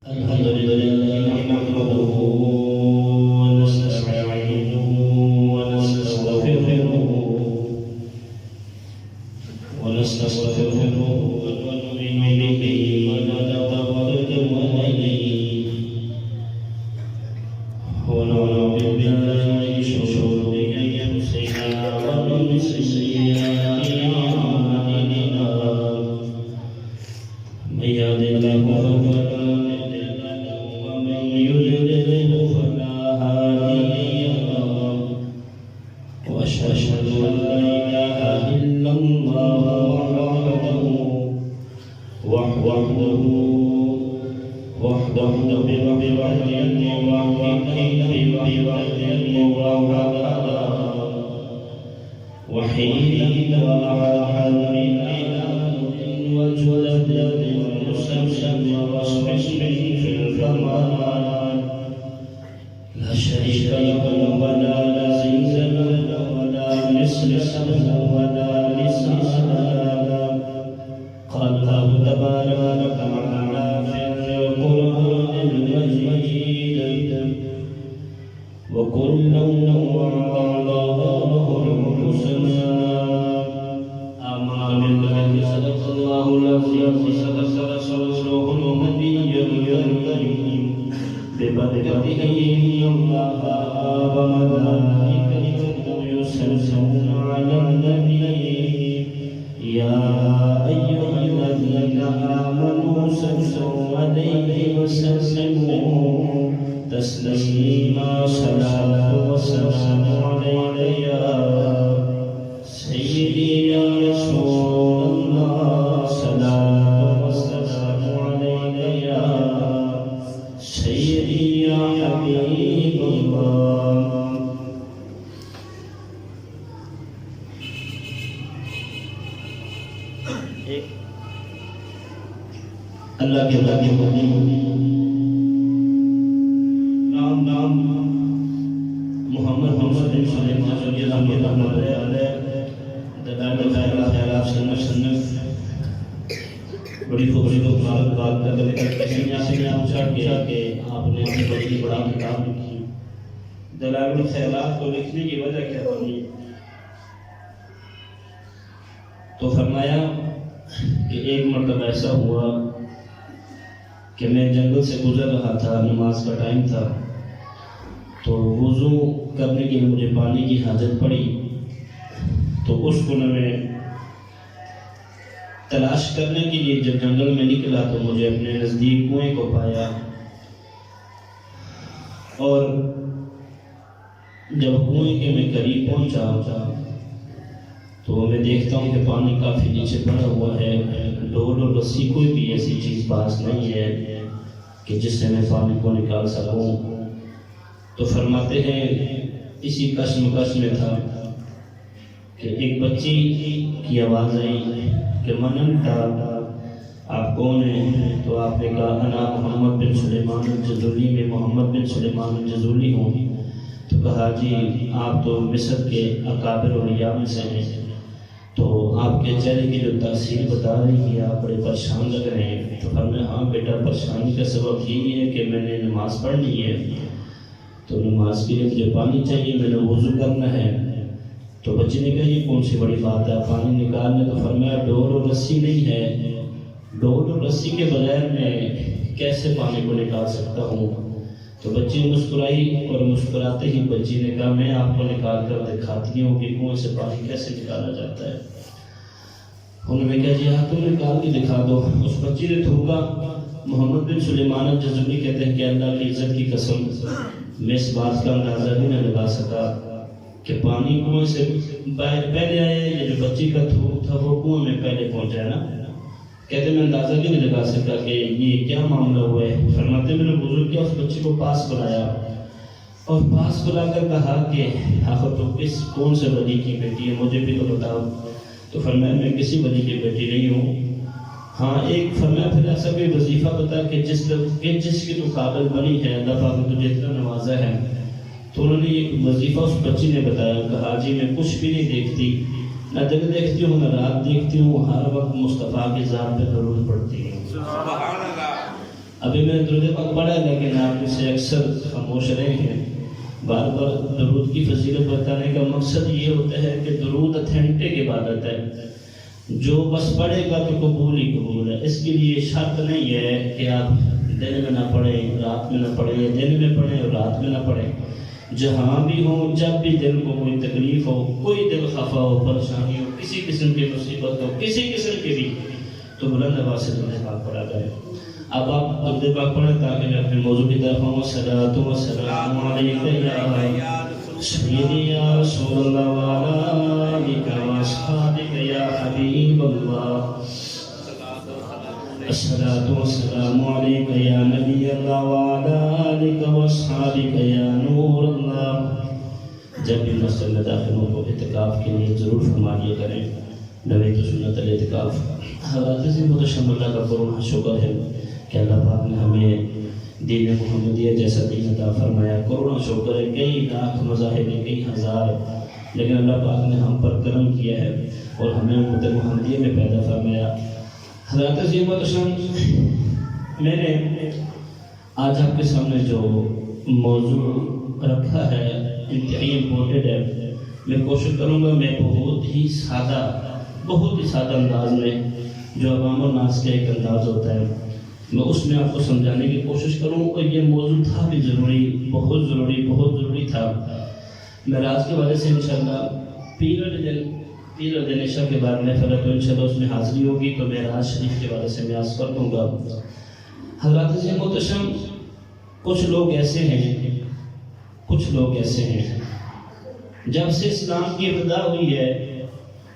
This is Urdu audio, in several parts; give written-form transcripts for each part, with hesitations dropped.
الحمد لله نحمده ونستعينه ونستغفره ونؤمن به ونتوكل عليه ونعوذ بالله من شرور أنفسنا ومن سيئات أعمالنا من يهده الله فلا مضل له ومن يضلل فلا هادي له وأشهد أن لا إله إلا الله وحده وحيدا وجلد مسلسل واسم في الفمان لا شريك له ولا نزيد له ولا مثل له ولا لسان قال الله تبارك وتعالى في القرآن المجيد وكلا وعد الله الحسنى آمنا بالله صدق الله العظيم وصدق رسوله النبي الكريم ببركته الله وملائكته يصلون على النبي يا أيها الذين آمنوا صلوا عليه وسلموا تسليما صلاة والسلام عليك يا سيدي يا رسول الله صلاة والسلام عليك يا سيدي يا حبيب الله اللہ کے نام محمد بن سلیمان رضی اللہ عنہ دلائل خیرات صنف بڑی خوبصورت بات کہ آپ نے اپنی بڑی بڑا کتاب لکھی. دلائل خیرات کو لکھنے کی وجہ کیا بنی؟ تو فرمایا کہ ایک مرتبہ ایسا ہوا کہ میں جنگل سے گزر رہا تھا، نماز کا ٹائم تھا، تو وضو کرنے کے لیے مجھے پانی کی حاجت پڑی. تو اس کو میں تلاش کرنے کے لیے جب جنگل میں نکلا تو مجھے اپنے نزدیک کنویں کو پایا، اور جب کنویں کے میں قریب پہنچا تو میں دیکھتا ہوں کہ پانی کافی نیچے پڑا ہوا ہے. ڈول اور رسی کوئی بھی ایسی چیز پاس نہیں ہے کہ جس سے میں پانی کو نکال سکوں. تو فرماتے ہیں اسی کشمکش میں تھا کہ ایک بچی کی آواز آئی کہ من انت، آپ کون ہیں؟ تو آپ نے کہا انا محمد بن سلیمان الجزولی، میں محمد بن سلیمان الجزولی ہوں. تو کہا جی آپ تو مصر کے اکابر اولیاء میں سے ہیں، تو آپ کے چہرے کی جو تاثیر بتا رہی ہے آپ بڑے پریشان لگ رہے ہیں. تو فرمایا ہاں بیٹا، پریشانی کا سبب یہی ہے کہ میں نے نماز پڑھنی ہے، تو نماز کے لیے مجھے پانی چاہیے، میں نے وضو کرنا ہے. تو بچے نے کہا یہ کون سی بڑی بات ہے پانی نکالنے؟ تو فرمایا ڈول اور رسی نہیں ہے، ڈول اور رسی کے بغیر میں کیسے پانی کو نکال سکتا ہوں؟ تو بچی مسکرائی، اور مسکراتے ہی بچی نے کہا میں آپ کو نکال کر دکھاتی ہوں کہ کنویں سے پانی کیسے نکالا جاتا ہے. انہوں نے کہا جی ہاں تم نکال کے دکھا دو. اس بچی نے تھوکا. محمد بن سلیمان الجزولی کہتے ہیں کہ اللہ کی عزت کی قسم میں اس بات کا اندازہ بھی نہ لگا سکا کہ پانی کنویں سے باہر پہلے آیا، یہ جو بچی کا تھوک تھا وہ کنویں میں پہلے پہنچا ہے نا. کہتے میں اندازہ بھی نہیں لگا سکا کہ یہ کیا معاملہ ہوا ہے. فرماتے میں نے وضو کیا، اس بچی کو پاس بلایا اور پاس بلا کر کہا کہ آخر تو کون سے ولی کی بیٹی ہے، مجھے بھی تو بتاؤ. تو فرمایا میں کسی ولی کی بیٹی نہیں ہوں. ہاں ایک فرمایا پھر ایسا کوئی وظیفہ بتا کہ جس کی تو قابل بنی ہے، اللہ پاک نے تجھے اتنا نوازا ہے. تو انہوں نے یہ وظیفہ اس بچی نے بتایا. کہا جی میں کچھ بھی نہیں دیکھتی، نہ دن دیکھتی ہوں نہ رات دیکھتی ہوں، ہر وقت مصطفیٰ کی ذات پہ درود پڑھتی ہوں. ابھی میں نے درود پاک پڑھا لیکن آپ میں سے اکثر خاموش رہے ہیں. بار بار درود کی فضیلت بتانے کا مقصد یہ ہوتا ہے کہ درود اتھینٹک عبادت ہے، جو بس پڑھے گا تو قبول ہی قبول ہے. اس کے لیے شرط نہیں ہے کہ آپ دن میں نہ پڑھیں رات میں نہ پڑھیں، یا دن میں پڑھیں اور رات میں نہ پڑھیں. جہاں بھی ہو، جب بھی دل کو کوئی تکلیف ہو، کوئی دل خفا ہو، پریشانی ہو، کسی قسم کی مصیبت ہو، کسی قسم کی بھی، تو بلند آواز سے درود پاک پڑھا کریں. اب آپ درود پاک پڑھیں تاکہ میں اپنے موضوع کی طرف ہوں. الصلاۃ والسلام علیک یا سیدی یا رسول اللہ وعلی آلک واصحابک یا حبیب اللہ. الصلاۃ والسلام علیک یا نبی اللہ وعلی آلک واصحابک یا نور اللہ. جب بھی مسجد میں داخل ہوں تو اعتکاف کے لیے ضرور فرما دیا کریں. نویت سنت الاعتکاف. حضرت سے متشم اللہ کا کرم شکر ہے کہ اللہ پاک نے ہمیں دین محمدیہ جیسا دین عطا فرمایا. کروڑوں شکر ہے، کئی لاکھ مذاہب ہیں، کئی ہزار، لیکن اللہ پاک نے ہم پر کرم کیا ہے اور ہمیں امت محمدیہ میں پیدا فرمایا. حضرت عظیم الشان، میں نے آج آپ کے سامنے جو موضوع رکھا ہے انتہائی امپورٹنٹ ہے. میں کوشش کروں گا میں بہت ہی سادہ انداز میں، جو عوام الناس کا ایک انداز ہوتا ہے، میں اس میں آپ کو سمجھانے کی کوشش کروں. اور یہ موضوع تھا بھی ضروری، بہت ضروری تھا. معراج کے وجہ سے انشاءاللہ پیر دن عشاء کے بعد محفل ہے تو انشاءاللہ اس میں حاضری ہوگی، تو معراج شریف کے وجہ سے میں عرض کر دوں گا. حضرات عظیم محتشم، کچھ لوگ ایسے ہیں جب سے اسلام کی ابتدا ہوئی ہے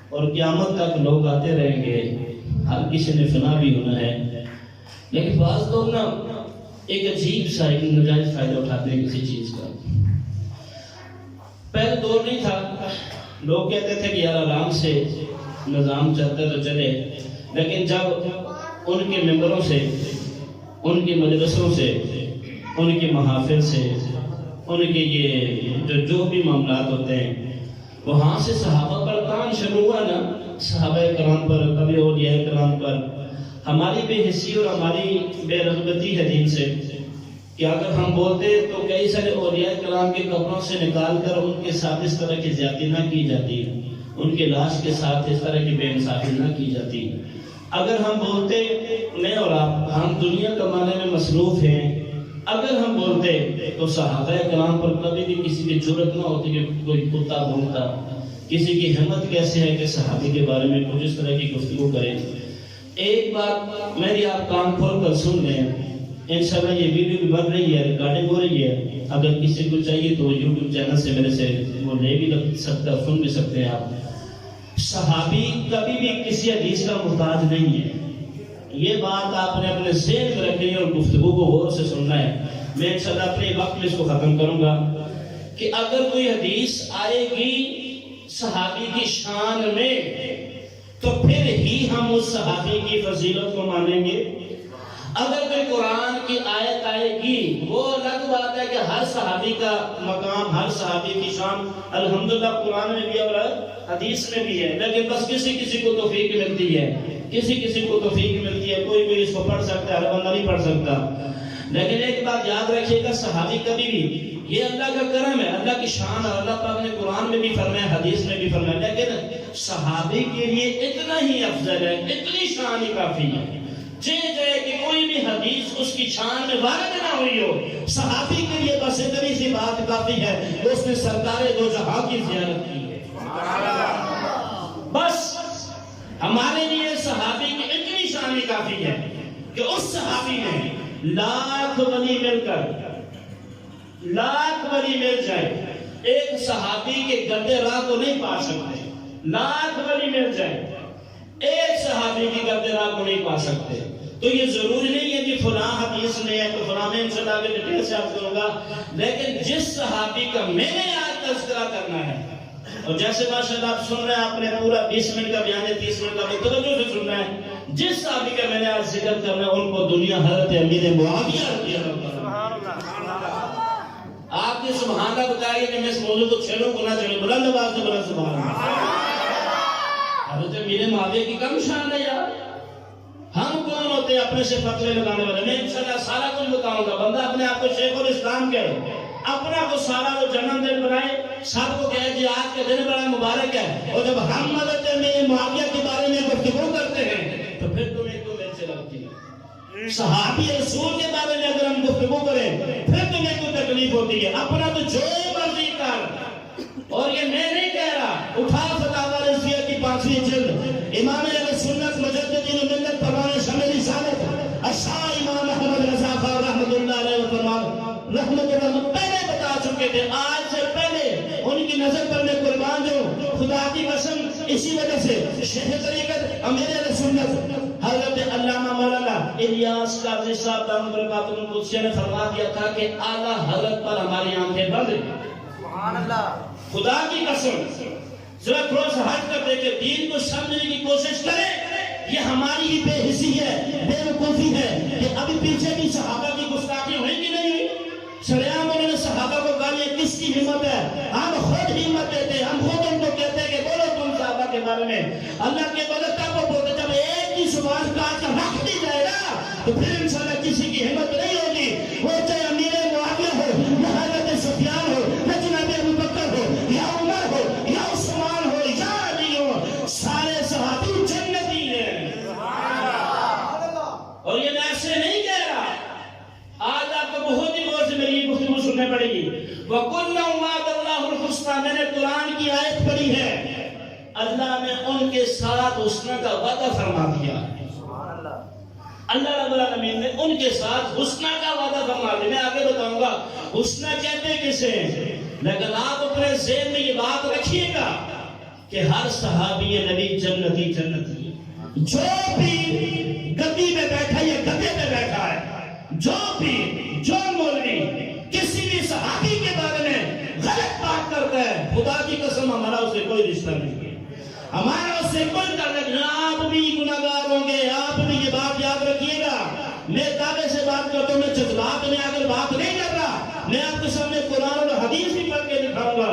اور قیامت تک لوگ آتے رہیں گے، ہر کسی نے فنا بھی ہونا ہے، لیکن بعض لوگ نا ایک عجیب سا ایک ناجائز فائدہ اٹھاتے ہیں کسی چیز کا. پہلے دور نہیں تھا، لوگ کہتے تھے کہ یار آرام سے نظام چلتا تو چلے، لیکن جب ان کے ممبروں سے، ان کی مجلسوں سے، ان کے محافل سے، ان کے یہ جو بھی معاملات ہوتے ہیں، وہاں سے صحابہ پر کام شروع ہوا نا، صحابہ کرام پر، کبھی اولیاء کرام پر. ہماری بے حسی اور ہماری بے رغبتی ہے دین سے کہ اگر ہم بولتے تو کئی سارے اولیاء کرام کے قبروں سے نکال کر ان کے ساتھ اس طرح کی زیادتی نہ کی جاتی، ان کے لاش کے ساتھ اس طرح کی بے انصافی نہ کی جاتی. اگر ہم بولتے، میں اور آپ، ہم دنیا کمانے میں مصروف ہیں، اگر ہم بولتے تو صحابہ کرام پر کبھی بھی کسی کی جرأت نہ ہوتی کہ کوئی کتا بھونکتا، کسی کی ہمت کیسے ہے کہ صحابی کے بارے میں کچھ اس طرح کی گفتگو کریں. ایک بات میری آپ کان کھول کر سن لیں، انشاءاللہ یہ ویڈیو بھی بن رہی ہے، ریکارڈنگ ہو رہی ہے، اگر کسی کو چاہیے تو یوٹیوب چینل سے میرے سے وہ لے بھی سکتا، سن بھی سکتے ہیں آپ. صحابی کبھی بھی کسی حدیث کا محتاج نہیں ہے. یہ بات آپ نے اپنے ذہن میں رکھنی ہے اور گفتگو کو غور سے سننا ہے. میں انشاءاللہ اپنے وقت میں اس کو ختم کروں گا کہ اگر کوئی حدیث آئے گی صحابی کی شان میں تو پھر ہی ہم اس صحابی کی فضیلت کو مانیں گے. اگر کوئی قرآن کی آیت آئے گی، وہ الگ بات ہے کہ ہر صحابی کا مقام، ہر صحابی کی شان الحمدللہ قرآن میں بھی اور حدیث میں بھی ہے، لیکن بس کسی کو توفیق ملتی ہے، کسی کو توفیق ملتی ہے. کوئی اس کو پڑھ سکتا ہے، ہر بندہ نہیں پڑھ سکتا. لیکن ایک بات یاد رکھیے گا، صحابی کبھی بھی، یہ اللہ کا کرم ہے، اللہ کی شان، اور اللہ پاک نے قرآن میں بھی فرمایا، حدیث میں بھی فرمایا، لیکن صحابی کے لیے اتنا ہی افضل ہے، اتنی شان ہی کافی ہے. جائے کہ کوئی بھی حدیث اس کی شان میں وارد نہ ہوئی ہو، صحابی کے لیے بس اتنی سی بات کافی ہے کہ اس نے سرکار دو جہاں کی زیارت کی ہے. بس ہمارے لیے صحابی کی اتنی شان ہی کافی ہے کہ اس صحابی نے لاکھ ولی مل جائے، ایک صحابی کے گردِ راہ کو نہیں پا سکتے. لاکھ ولی مل جائے، ایک صحابی کی گردِ راہ کو نہیں پا سکتے. تو یہ ضروری نہیں ہے کہ فلاں حدیث میں ہے تو فلاں میں انشاءاللہ آگے ڈیٹیل سے آپ کروں گا، لیکن جس صحابی کا میں نے آج تذکرہ کرنا ہے، اور جیسے ماشاءاللہ آپ سن رہے ہیں، آپ نے پورا 20 منٹ کا بیان ہے، 30 منٹ کا بھی توجہ سے سن رہے ہیں، جس صحابی کا میں نے آج ذکر کرنا ہے ان کو دنیا حضرت امیر معاویہ رضی اللہ عنہ. آپ نے سبحان اللہ بتایا کہ میں اس موضوع کو چھیڑوں کو نہ چھیڑوں، بلند آواز سے بلند سبحان اللہ. حضرت امیر معاویہ کی کم شان ہے یار. ہم کون ہوتے ہیں اپنے سے فتوے لگانے والے. میں انشاءاللہ سارا کچھ بتاؤں گا. بندہ اپنے آپ کو شیخ الاسلام کہے, اپنا کو سارا وہ جنم دن بنائے, سب کو کہے جی آج کا دن بڑا مبارک ہے, اور جب ہم حضرت امیر معاویہ کے بارے میں گفتگو کرتے ہیں تو پھر تمہیں کیوں اچھے لگتی ہے. صحابی رسول کے بارے میں اگر ہم گفتگو کریں پھر تمہیں کیوں تکلیف ہوتی ہے. اپنا تو جو مرضی کر. اور یہ میں نہیں کہہ رہا, اٹھا فتاوی رضویہ کی 5ویں جلد, امام اہل سنت مجدد ملت پروان شمع رسالت اشاع امام احمد رضا خان رحمۃ اللہ علیہ وسلم رحمت اللہ پہلے بتا چکے تھے. آج سے پہلے ان کی نظر پر میں قربان جو خدا کی قسم اسی وجہ سے شیخ طریقت امیر اہل سنت حضرت علامہ مولانا الیاس قاضی صاحب دامت برکاتہ القدسیہ نے فرما دیا تھا کہ اعلیٰ حضرت پر ہماری آنکھیں بند ہیں. سبحان اللہ. خدا کی قسم ذرا تھوڑا سا ہٹ کر دیکھیں, دین کو سمجھنے کی کوشش کریں. یہ ہماری ہی بے حسی ہے, بے وقوفی ہے کہ ابھی پیچھے بھی صحابہ کی گستاخی ہوئی کہ نہیں ہوئی. شریعام انہوں نے صحابہ کو کہا یہ کس کی ہمت ہے. ہم خود ہمت دیتے, ہم خود ان کو کہتے ہیں کہ بولو تم صحابہ کے بارے میں. اللہ کے بولے تب وہ بولتے, جب ایک ہی زبان کاٹ کر رکھ دی جائے گا تو پھر انشاءاللہ کسی کی ہمت نہیں ہوگی. وہ چاہے امیر معاویہ ہو, یا حضرت سفیان ہو, یا جناب ابو بکر ہو, یا عمر ہو, یا عثمان ہو, یا علی ہو, سارے صحابی جنتی ہیں. اور یہ میں ایسے نہیں کہہ رہا. آج آپ کو بہت ہی غور سے میری گفتگو سننے پڑے گی. وَقُلْنَا وَعَدَ اللَّهُ الْحُسْنَى, میں نے قرآن کی آیت پڑھی ہے, اللہ نے ان کے ساتھ حسنہ کا وعدہ فرما دیا. اللہ رب العالمین نے ان کے ساتھ حسنہ کا وعدہ فرما دیا. میں آگے بتاؤں گا حسنہ کہتے کسے, لیکن آپ اپنے ذہن میں یہ بات رکھیے گا کہ ہر صحابی نبی جنتی جنتی ہے. جو بھی گدی پہ بیٹھا یا گدے پہ بیٹھا ہے, جو مولوی کسی بھی صحابی کے بارے میں غلط بات کرتا ہے, خدا کی قسم ہمارا اسے کوئی رشتہ نہیں ہے, ہمارا اس سے کوئی تعلق نہیں. آپ بھی گناہگار ہوں گے, آپ بھی یہ بات یاد رکھیے گا. میں دعوے سے بات کرتا ہوں, میں جذبات میں اگر بات نہیں کر رہا, میں آپ کے سامنے قرآن اور حدیث بھی پڑھ کے دکھاؤں گا.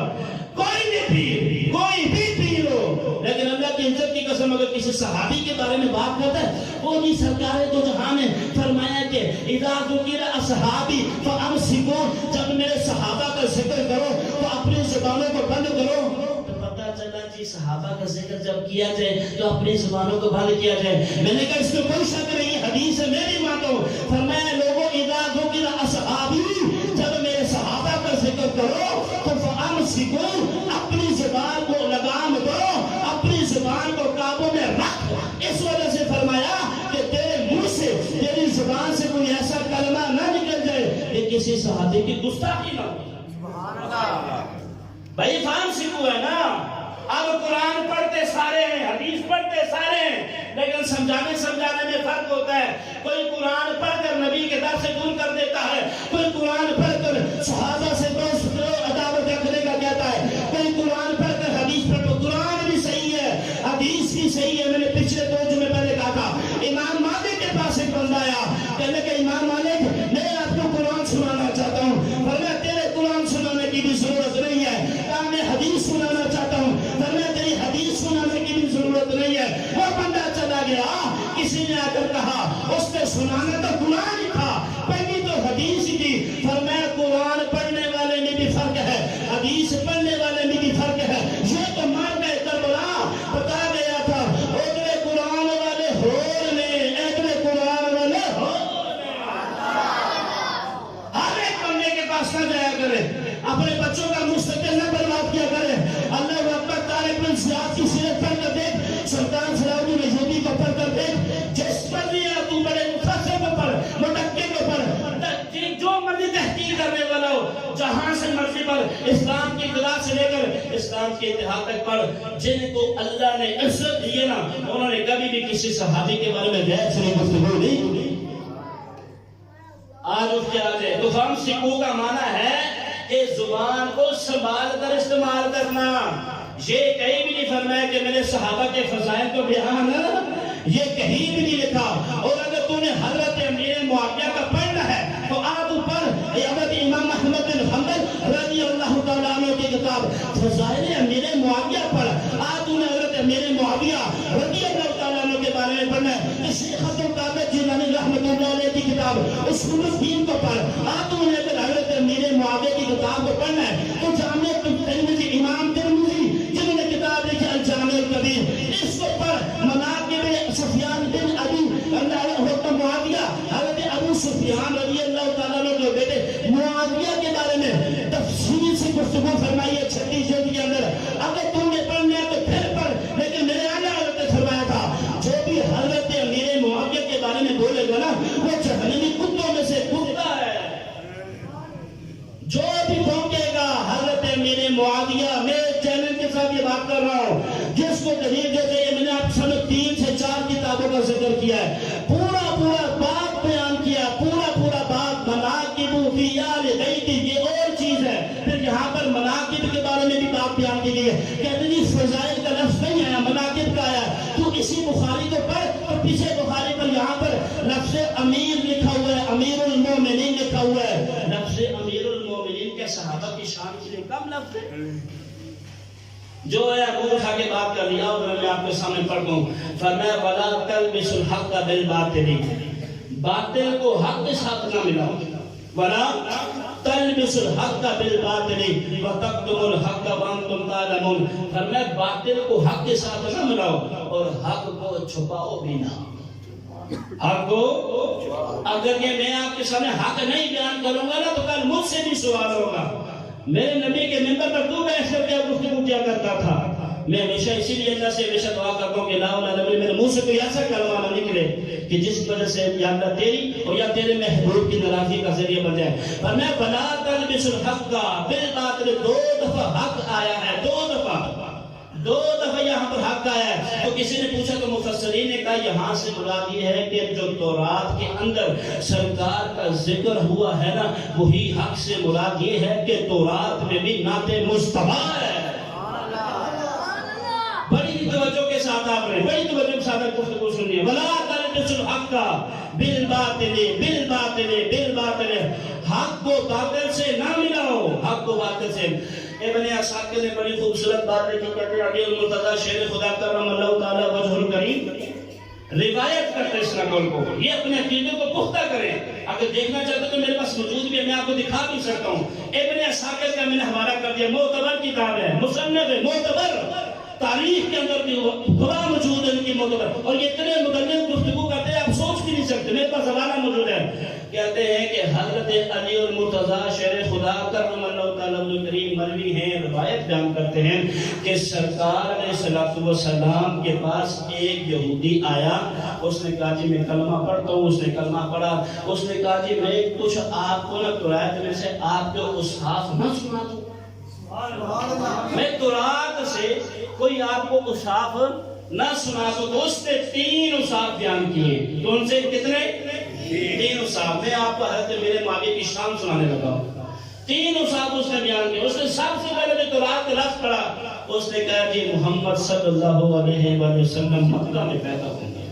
کوئی بھی پیر ہو, لیکن اللہ کی عزت کی قسم اگر کسی صحابی کے بارے میں بات کرتا ہے, وہ بھی سرکار دو جہاں نے فرمایا کہ اذا ذکر اصحابی فامسکوا, جب میرے صحابہ کا ذکر کرو تو اپنی زبانوں کو بند کرو. تو پتہ چلا جی صحابہ کا ذکر جب کیا جائے تو اپنی زبانوں کو بند کیا جائے. میں نے کہا اس میں کوئی شک نہیں, حدیث ہے, میں بھی مانتا ہوں. فرمایا لوگوں اذا ذکر اصحابی, جب میرے صحابہ کا ذکر کرو تو فامسکوا, اپنی زبان کو لگام دو, اپنی زبان کو قابو میں رکھ. اس وجہ سے فرمایا کہ تیرے منہ سے, تیری زبان سے کوئی ایسا کلمہ نہ نکل جائے کہ کسی صحابی کی گستاخی نہ ہو. بھائی فہم سکھو ہے نا. اب قرآن پڑھتے سارے ہیں, حدیث پڑھتے سارے ہیں, لیکن سمجھانے میں فرق ہوتا ہے. کوئی قرآن پڑھ کر نبی کے در سے دور کر دیتا ہے, کوئی قرآن پڑھ کر صحابہ سے دوست عداوت رکھنے کا کہتا ہے, کوئی قرآن پڑھ کر حدیث پڑھ. قرآن بھی صحیح ہے, حدیث بھی صحیح ہے. میں نے پچھلے 2 جمعے پہلے کہا تھا, امام مالک کے پاس ایک بندہ آیا, کہنے کہ امام مالک میں آپ کو قرآن سنانا چاہتا ہوں. فرمایا تیرے قرآن سنانے کی بھی ضرورت نہیں ہے, کہا میں حدیث سنانا چاہتا ہوں. فرمایا تیری حدیث سنانے کی بھی ضرورت نہیں ہے. وہ بندہ چلا گیا, کسی نے آ کر کہا اس نے سنانا تو قرآن ہی تھا, پہلی تو حدیث ہی تھی. فرمایا قرآن پڑھنے والے میں بھی فرق ہے, حدیث پڑھنے والے میں بھی فرق ہے. یہ تو مار گئے کربلا, بتا گیا تھا اگلے قرآن والے ہور میں, اگلے قرآن والے ہور میں. ہر ایک بندے کے پاس نہ جایا کرے, اپنے بچوں کا مستقبل نہ برباد کیا کرے. اللہ اکبر, طارق بن زیاد کی سیرت پڑھ کر دیکھ, سلطان صلاح الدین ایوبی کو پڑھ کر دیکھ, جس پر بھی تو بڑے مفسر کو پڑھ, متقی کو پڑھ, جو مرضی تحقیق کرنے والا ہو, جہاں سے مرضی پڑھ, اسلام کی ابتدا سے لے کر اسلام کے انتہا تک پڑھ. جن کو اللہ نے عزت دی ہے نا, انہوں نے کبھی بھی کسی صحابی کے بارے میں غیر سے گفتگو نہیں. آج اٹھ کے آ جائے تو ہم سکھوں کا معنی ہے کہ زبان کو سنبھال کر استعمال کرنا. یہ کہیں بھی نہیں فرمایا کہ میرے صحابہ کے فضائل کو بیان, یہ کہیں بھی نہیں لکھا. اور اگر تو نے حضرت امیر معاویہ کا پڑھنا ہے تو آپ اوپر حضرت امام احمد بن حنبل رضی اللہ تعالیٰ عنہ کی کتاب فضائل امیر معاویہ پڑھ. آج تو نے حضرت امیر معاویہ رضی اللہ تعالیٰ عنہ کے بارے میں پڑھنا ہے. شیخ عبد القادر جیلانی رحمۃ اللہ علیہ کی کتاب اصول الدین کو پڑھ. تم نے اگر حضرت امیر معاویہ کی کتاب کو پڑھنا ہے تو جامع ترمذی امام ترمذی جنہوں نے کتاب لکھی الجامع الکبیر اس کو پڑھ. مناقب سفیان بن ابی معاویہ حضرت ابو سفیان رضی اللہ تعالیٰ عنہ کے بیٹے معاویہ کے بارے میں تفصیل سے گفتگو فرمائی ہے 36 جلد کے اندر. اگر تم نے پڑھنا ہے تو پھر پڑھ. لیکن میرے آقا حضرت نے فرمایا تھا جو بھی حضرت امیر معاویہ کے بارے میں بولے گا نا وہ جہنمی کتوں میں سے کتا ہے. جو بھی پہنچے گا حضرت امیر معاویہ میں چینل کے ساتھ یہ بات کر رہا ہوں جس کو دلیل دیتے ہیں. میں نے آپ سب 3 سے 4 کتابوں کا ذکر کیا ہے. پورا بات بیان کیا. پورا بات مناقب فی آل بیت یہ اور چیز ہے. پھر یہاں پر مناقب کے بارے میں بھی بات بیان کی گئی ہے. کہتے ہیں فضائل کا لفظ نہیں آیا مناقب کا آیا. تو اسی بخاری کو پڑھ اور پیچھے بخاری پر یہاں پر لفظ امیر لکھا ہوا ہے امیر المومنین لکھا ہوا ہے. لفظ امیر المومنین کے صحابہ کی شان کے لیے کم لفظ ہے. جو ہے ابو اٹھا کے بات کر لیا اور میں آپ کے سامنے پڑھ دوں. فرمایا ولا تلبس الحق بالباطل باطل کو حق کے ساتھ نہ ملاؤ. ولا تلبس الحق بالباطل وتكتموا الحق وانتم تعلمون. فرمایا باطل کو حق کے ساتھ نہ ملاؤ اور حق کو چھپاؤ بھی نہ. حق کو اگر یہ میں آپ کے سامنے حق نہیں بیان کروں گا نا تو کل مجھ سے بھی سوال ہوگا. میرے نبی کے ممبر پر تو بیٹھ کر کے گفتگو کیا کرتا تھا. میں ہمیشہ اسی لیے اللہ سے ہمیشہ دعا کرتا ہوں کہ لا الہ الا اللہ میرے منہ سے کوئی ایسا کلمہ نہ نکلے کہ جس وجہ سے یا اللہ تیری اور یا تیرے محبوب کی ناراضی کا ذریعہ بن جائے. اور میں بلا تلبس الحق بالباطل 2 دفعہ حق آیا ہے. 2 دفعہ یہاں پر حق آیا ہے. تو کسی نے پوچھا تو مفسرین نے کہا یہاں سے مراد یہ ہے کہ جو تورات کے اندر سرکار کا ذکر ہوا ہے نا وہی حق سے مراد یہ ہے کہ تورات میں بھی نعت مصطفیٰ ہے. بڑی توجہ کے ساتھ آپ نے بڑی توجہ کے ساتھ گفتگو سننی ہے. ولا تلبس الحق بالباطل حق کو باطل سے نہ ملاؤ. حق کو باطل سے. ابن اسحاق نے بڑی خوبصورت بات لکھی. کہتے ہیں علی المرتضی شیر خدا کرم اللہ تعالی وجہ الکریم روایت کرتے اس نقل کو. یہ اپنے عقیدے کو پختہ کریں. اگر دیکھنا چاہتے تو میرے پاس موجود بھی ہے میں آپ کو دکھا بھی سکتا ہوں. ابن اسحاق کا میں نے حوالہ کر دیا. معتبر کتاب ہے مصنف ہے معتبر تاریخ کے اندر بھی خدا موجود ہے ان کی معتبر. اور یہ اتنے مدلل گفتگو کرتے ہیں آپ سوچ بھی نہیں سکتے. میرے پاس حوالہ موجود ہے. کہتے ہیں کہ حضرت علی المرتضی شیر خدا کرم اللہ تعالی کریم مروی ہیں روایت بیان کرتے ہیں کہ سرکار علیہ الصلوۃ والسلام کے پاس ایک یہودی آیا. اس نے کہا جی میں کلمہ پڑھتا ہوں. اس نے کلمہ پڑھا. اس نے کہا جی میں کچھ آپ کو نہ تورات میں سے آپ کے اصحاف نہ سنا دوں. میں تورات سے کوئی آپ کو اصحاف نہ سنا دوں. تو اس نے 3 اصحاف بیان کیے. تو ان سے کتنے 3 اصحاف. میں آپ کو حضرت میرے معاویہ کی شان سنانے لگا. 3 اصحاف اس نے بیان کیے. اس نے سب سے پہلے جو تورات کا لفظ پڑھا اس نے کہا جی محمد صلی اللہ علیہ وسلم مکہ میں پیدا ہوں گے.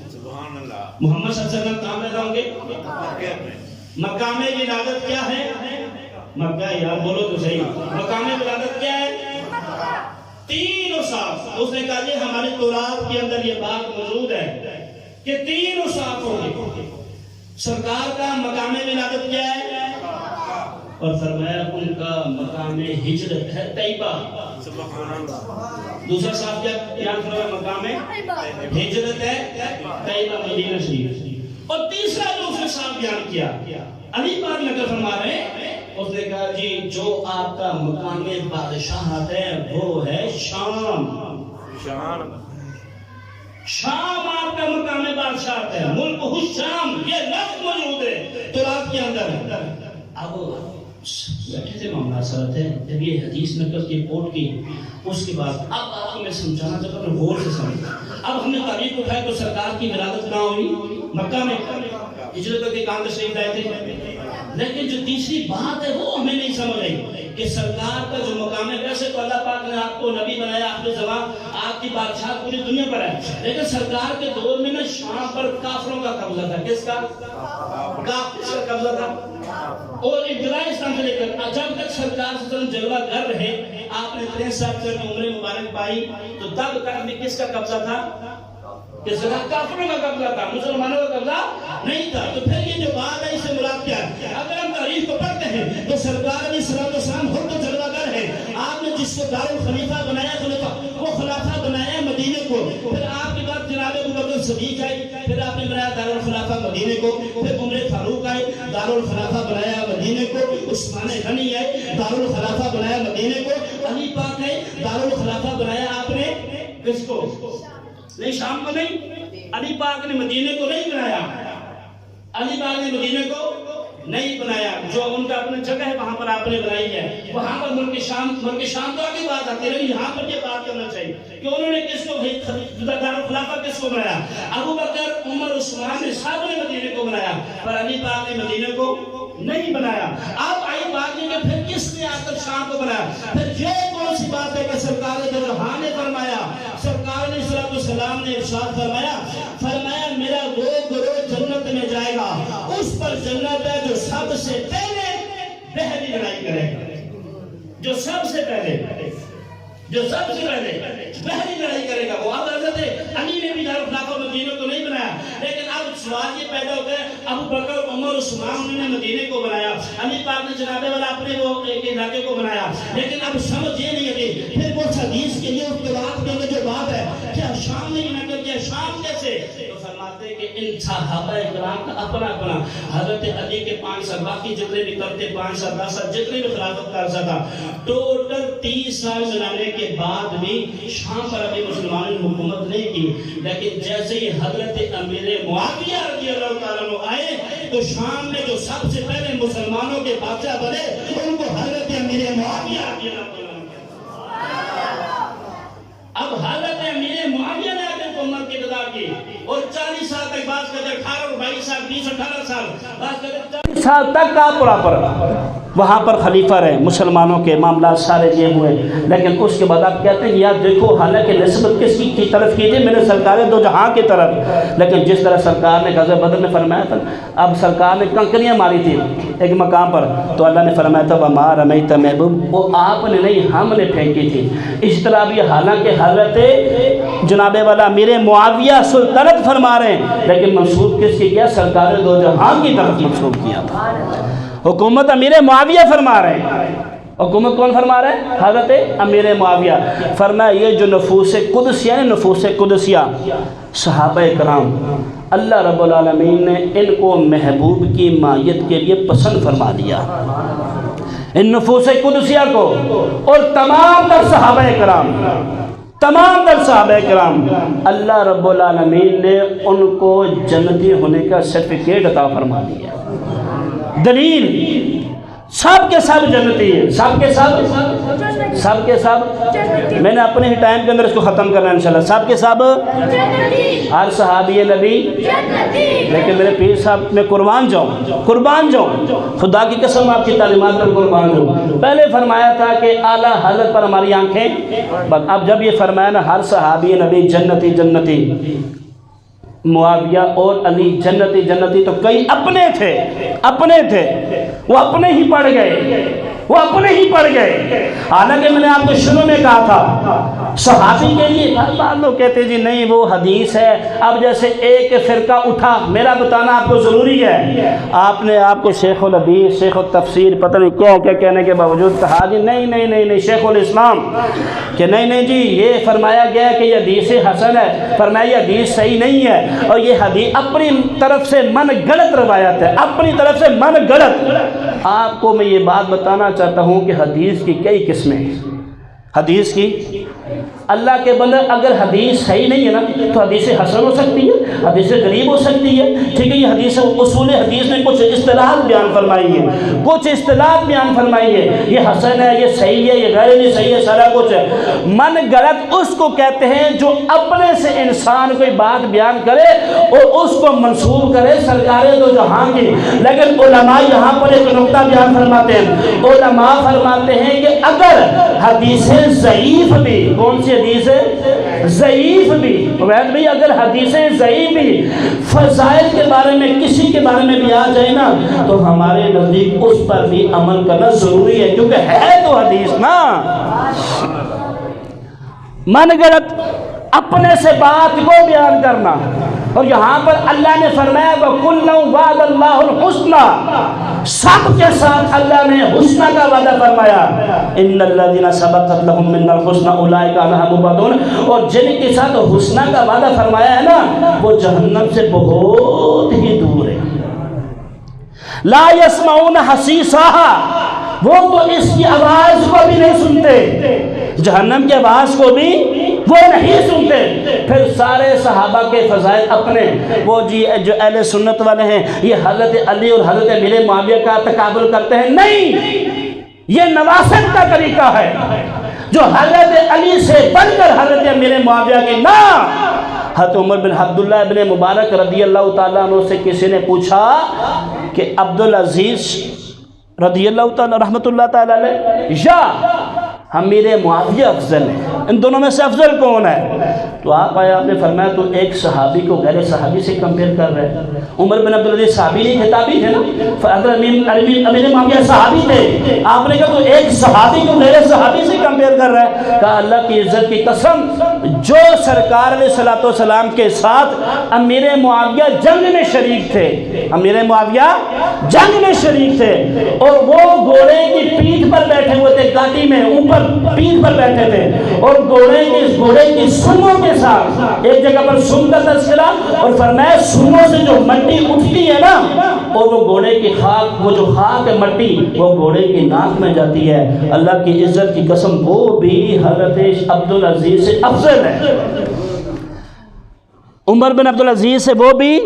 محمد صلی اللہ علیہ وسلم کہاں پیدا ہوں گے؟ مکہ میں. ولادت کیا ہے؟ مکہ. یار بولو تو صحیح. مکہ میں ولادت کیا ہے؟ 3 اصحاف. اس نے کہا جی ہمارے تورات کے اندر یہ بات موجود ہے کہ 3 اصحاف ہوں گے. سرکار کا مقام ولادت کیا ہے؟ اور فرمایا ان کا مقام ہجرت ہے طیبہ. دوسرا صاحب کیا بیان فرمایا؟ مقام ہجرت ہے طیبہ مدینہ شریف. اور تیسرا جو اس نے صاحب بیان کیا علی پاک نقل فرما رہے ہیں. اس نے کہا جی جو آپ کا مقام بادشاہت ہے وہ ہے شام. شام آپ کا مقام بادشاہت ہے. ملک ہو شام. یہ لفظ موجود ہے تورات کے اندر. اب بیٹھے تھے معاملہ سرت ہے جب یہ حدیث نقل کی رپورٹ کی اس کے بعد اب آپ کو میں سمجھانا چاہتا ہوں غور سے سمجھ. اب ہم نے تاریخ اٹھائی تو سرکار کی ولادت کہاں ہوئی؟ مکہ میں. ہجرت کے کام تشریف لائے تھے. لیکن جو تیسری بات ہے وہ ہمیں نہیں سمجھ آئی کہ سرکار کا جو مقام ہے. ویسے تو اللہ پاک نے آپ کو نبی بنایا آخری زمان آپ کی بادشاہ پوری دنیا پر ہے. لیکن سرکار کے دور میں نا شام پر کافروں کا قبضہ تھا. کس کا؟ کافر کا قبضہ تھا. اور ابتدائی اسلام سے لے کر جب تک سرکار سے جلوہ گر رہے آپ نے 3 سال سے عمر مبارک پائی تو تب تک میں کس کا قبضہ تھا؟ کہ زنا کافروں کا قبضہ تھا، مسلمانوں کا قبضہ نہیں تھا۔ تو پھر یہ جو بات ہے اس سے مراد کیا ہے؟ اگر ہم تاریخ کو پڑھتے ہیں تو سرکار علیہ السلام خود تو جلوہ گر ہے، آپ نے جس کو دارالخلیفہ بنایا وہ خلافہ بنایا مدینے کو، پھر آپ کے بعد جناب ابوبکر صدیق آئے، پھر آپ نے بنایا دارالخلافہ مدینے کو، پھر عمر فاروق آئے دارالخلافہ بنایا مدینے کو، عثمان غنی آئے دارالخلافہ بنایا مدینے کو، علی پاک آئے دارالخلافہ بنایا آپ نے کس کو؟ نہیں شام کو نہیں، علی پاک نے مدینے کو نہیں بنایا، علی پاک نے مدینے کو نہیں بنایا، جو ان کا اپنے جگہ ہے وہاں پر آپ نے بنائی ہے، وہاں پر ملک شام تو آگے بات آتی ہے، یہاں پر یہ بات کرنا چاہیے کہ انہوں نے کس کو دارالخلافہ کس کو بنایا؟ ابو بکر عمر عثمان نے سب نے مدینے کو بنایا، پر علی پاک نے مدینے کو نہیں بنایا۔ آپ آئی بات ہے کہ پھر کس نے آ کر شام کو بنایا؟ پھر یہ کون سی بات ہے کہ سرکار دو جہاں نے فرمایا، سرکار نے صلی اللہ علیہ وسلم نے ارشاد فرمایا میرا وہ گروہ جنت میں جائے گا، اس پر جنت ہے جو سب سے پہلے پہلی لڑائی کرے گا، جو سب سے پہلے پہلی لڑائی کرے گا وہ۔ اب حضرت علی نے بھی دارالخلافہ مدینے کو نہیں بنایا، لیکن اب سوال یہ پیدا ہوتا ہے ابو بکر عمر عثمان انہوں نے مدینے کو بنایا، علی پاک نے جناب والا اپنے وہ ایک علاقے کو بنایا، لیکن اب سمجھ یہ نہیں ہے پھر وہ حدیث کے لیے اس کے بعد میں جو بات ہے کیا شام نہیں نقل کیا، شام کیسے؟ تو فرماتے ہیں کہ ان صحابہ کرام کا اپنا اپنا، حضرت علی کے 5 سال، باقی جتنے بھی کرتے 5 سال 10 سال جتنے بھی خلافت کا عرصہ تھا، ٹوٹل 30 سال بنانے کے بعد بھی شام پر ابھی مسلمانوں نے حکومت نہیں کی، لیکن جیسے ہی حضرت امیر معاویہ رضی اللہ تعالیٰ عنہ آئے تو شام میں جو سب سے پہلے مسلمانوں کے بادشاہ بنے ان کو حضرت امیر معاویہ رضی اللہ تعالیٰ عنہ۔ اب حضرت امیر معاویہ نے آگے حکومت کی ابتدا کی اور 40 سال تک، بات کرتے 18 اور 22 سال 20 18 سال، بات کرتے 40 سال تک کا پراپر وہاں پر خلیفہ رہے، مسلمانوں کے معاملات سارے یہ ہوئے، لیکن اس کے بعد آپ کہتے ہیں یار دیکھو حالانکہ نسبت کس کی طرف کیجئے، میرے سرکار دو جہاں کی طرف، لیکن جس طرح سرکار نے غزوہ بدر میں فرمایا تھا، اب سرکار نے کنکریاں ماری تھی ایک مقام پر تو اللہ نے فرمایا تھا وَمَا رَمَيْتَ محبوب، وہ آپ نے نہیں ہم نے پھینکی تھی۔ اس طرح بھی حالانکہ حضرت جناب والا امیر معاویہ سلطنت فرما رہے ہیں، لیکن منسوب کس کی کیا؟ سرکار دو جہاں کی طرف منسوب کیا تھا۔ حکومت امیر معاویہ فرما رہے ہیں، حکومت کون فرما رہے ہیں؟ حضرت امیر معاویہ فرمایا یہ جو نفوس قدسیہ ہے، نفوس قدسیہ صحابہ کرام اللہ رب العالمین نے ان کو محبوب کی مائیت کے لیے پسند فرما دیا، ان نفوس قدسیہ کو، اور تمام تر صحابہ کرام اللہ رب العالمین نے ان کو جنتی ہونے کا سرٹیفکیٹ عطا فرما دیا۔ دلیل سب کے سب جنتی ہیں، سب کے سب میں نے اپنے ہی ٹائم کے اندر اس کو ختم کرنا ہے انشاءاللہ، سب کے سب ہر صحابی نبی، لیکن میرے پیر صاحب میں قربان جاؤں خدا کی قسم آپ کی تعلیمات پر قربان جاؤں۔ پہلے فرمایا تھا کہ اعلیٰ حضرت پر ہماری آنکھیں، اب جب یہ فرمایا نا ہر صحابی نبی جنتی معاویہ اور علی جنتی تو کئی اپنے تھے وہ اپنے ہی پڑ گئے، حالانکہ میں نے آپ کو شروع میں کہا تھا صحابی کے لیے بعض لوگ کہتے ہیں جی نہیں وہ حدیث ہے، اب جیسے ایک فرقہ اٹھا، میرا بتانا آپ کو ضروری ہے، آپ نے آپ کو شیخ الحدیث شیخ التفسیر پتہ نہیں کیا کہنے کے باوجود کہا جی نہیں شیخ الاسلام کہ نہیں جی یہ فرمایا گیا ہے کہ یہ حدیث حسن ہے، فرمایا یہ حدیث صحیح نہیں ہے، اور یہ حدیث اپنی طرف سے من گلت روایت ہے، اپنی طرف سے من گلت۔ آپ کو میں یہ بات بتانا چاہتا ہوں کہ حدیث کی کئی قسمیں ہیں، حدیث کی اللہ کے بندے اگر حدیث صحیح نہیں ہے نا تو حدیث حسن ہو سکتی ہے، حدیث غریب ہو سکتی ہے، ٹھیک ہے، یہ حدیث اصول حدیث میں کچھ اصطلاحات بیان فرمائی ہے، یہ حسن ہے، یہ صحیح ہے، یہ غیر صحیح ہے، سارا کچھ ہے۔ من غلط اس کو کہتے ہیں جو اپنے سے انسان کوئی بات بیان کرے اور اس کو منسوب کرے سرکار دو جہاں کی، لیکن علماء یہاں پر ایک نقطہ بیان فرماتے ہیں، علماء فرماتے ہیں کہ اگر حدیث ضعیف بھی، کون سی حدیث ہے؟ ضعیف بھی، عبید بھئی اگر حدیثیں ضعیف بھی فضائل کے بارے میں کسی کے بارے میں بھی آ جائے نا تو ہمارے نزدیک اس پر بھی عمل کرنا ضروری ہے، کیونکہ ہے تو حدیث نا۔ من گلت اپنے سے بات کو بیان کرنا. اور یہاں پر اللہ نے فرمایا وَكُلًّا وَعَدَ اللَّهُ الْحُسْنَى، سب کے ساتھ اللہ نے حسنہ کا وعدہ فرمایا. إِنَّ الَّذِينَ سَبَقَتْ لَهُم مِّنَّا الْحُسْنَى أُولَٰئِكَ عَنْهَا مُبْعَدُونَ. اور جن کے ساتھ حسنہ کا وعدہ فرمایا ہے نا وہ جہنم سے بہت ہی دور ہے. لا يسمعون حسیسها، وہ تو اس کی آواز کو بھی نہیں سنتے، جہنم کی آواز کو بھی وہ نہیں سنتے. پھر سارے صحابہ کے فضائل اپنے وہ جو اہل سنت والے ہیں یہ حضرت علی اور حضرت امیر معاویہ کا تقابل کرتے ہیں. نہیں، یہ نواسط کا طریقہ ہے جو حضرت علی سے بڑھ کر حضرت امیر معاویہ کے نا. حضرت عمر بن عبداللہ ابن مبارک رضی اللہ تعالیٰ عنہ سے کسی نے پوچھا کہ عبدالعزیز رضی اللہ تعالیٰ رحمۃ اللہ تعالیٰ علیہ یا امیر معاویہ افضل ہے، ان دونوں میں سے افضل کون ہے؟ تو آپ نے فرمایا تو ایک صحابی کو غیر صحابی سے کمپیئر کر رہے ہیں. عمر بن عبدالعزیز صحابی نہیں تھے، تابعی تھے نا. امیر معاویہ صحابی تھے، آپ نے کہا تو ایک صحابی کو غیر صحابی سے کمپیئر کر رہا ہے. کہا اللہ کی عزت کی قسم، جو سرکار علیہ الصلوۃ والسلام کے ساتھ امیر معاویہ جنگ میں شریک تھے، امیر معاویہ جنگ میں شریک تھے اور وہ گھوڑے کی پیٹھ پر بیٹھے ہوئے تھے، گاٹی میں اوپر پیٹھ پر بیٹھے تھے اور گھوڑے کی سنگوں کے ساتھ ایک جگہ پر سنگ کا تذکرہ اور فرمایا سنگوں سے جو مٹی اٹھتی ہے نا اور وہ گھوڑے کی خاک، وہ جو خاک ہے مٹی وہ گھوڑے کی ناک میں جاتی ہے. اللہ کی عزت کی قسم وہ بھی حضرت عبدالعزیز سے افضل ہے. عمر بن عبدالعزیز سے وہ بھی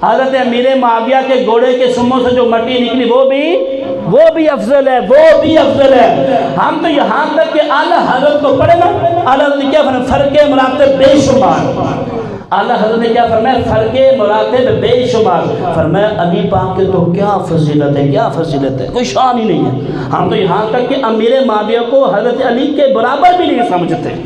حضرت امیر معاویہ کے گھوڑے کے سموں سے جو مٹی نکلی وہ بھی افضل ہے، وہ بھی افضل ہے. ہم تو یہاں تک کہ اعلیٰ حضرت کو پڑھے نا، اعلیٰ حضرت نے کیا فرمایا؟ فرق مراتب بے شمار. اعلیٰ حضرت نے کیا فرمایا؟ فرق مراتب بے شمار. فرمایا علی پاک کے تو کیا فضیلت ہے، کیا فضیلت ہے، کوئی شان ہی نہیں ہے. ہم تو یہاں تک کہ امیر معاویہ کو حضرت علی کے برابر بھی نہیں سمجھتے.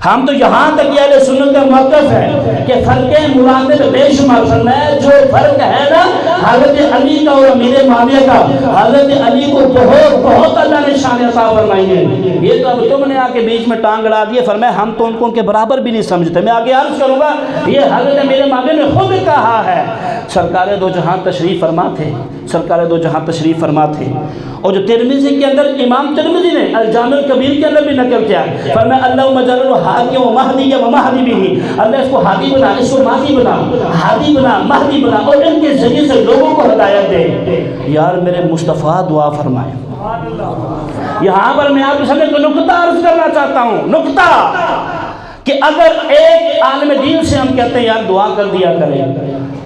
ہم تو یہاں تک یہ اہل سنت کا موقف ہے کہ فرق مراتب بے شمار. فرمایا جو فرق ہے نا حضرت علی کا اور امیر معاویہ کا، حضرت علی کو بہت اللہ نے شان عطا فرمائی ہے. یہ تو اب تم نے آ کے بیچ میں ٹانگ اڑا دی. فرمایا ہم تو ان کے برابر بھی نہیں سمجھتے. میں آگے عرض کروں گا، یہ حضرت امیر معاویہ نے خود کہا ہے. سرکار دو جہاں تشریف فرما تھے، سرکار دو جہاں تشریف فرما تھے. اور جو ترمذی کے اندر امام ترمذی نے الجامع الکبیر کے اندر بھی نقل کیا، فرمایا اللہم اجعلہ ہادی و مہدی و مہدی بہ، اللہ اس کو ہادی بنا، اس کو مہدی بنا، ہادی بنا، مہدی بنا اور ان کے ذریعے سے لوگوں کو ہدایت دے. یار میرے مصطفیٰ دعا فرمائے. یہاں پر میں آپ کے سامنے ایک نکتہ عرض کرنا چاہتا ہوں، نکتہ کہ اگر ایک عالم دین سے ہم کہتے ہیں یار دعا کر دیا کریں،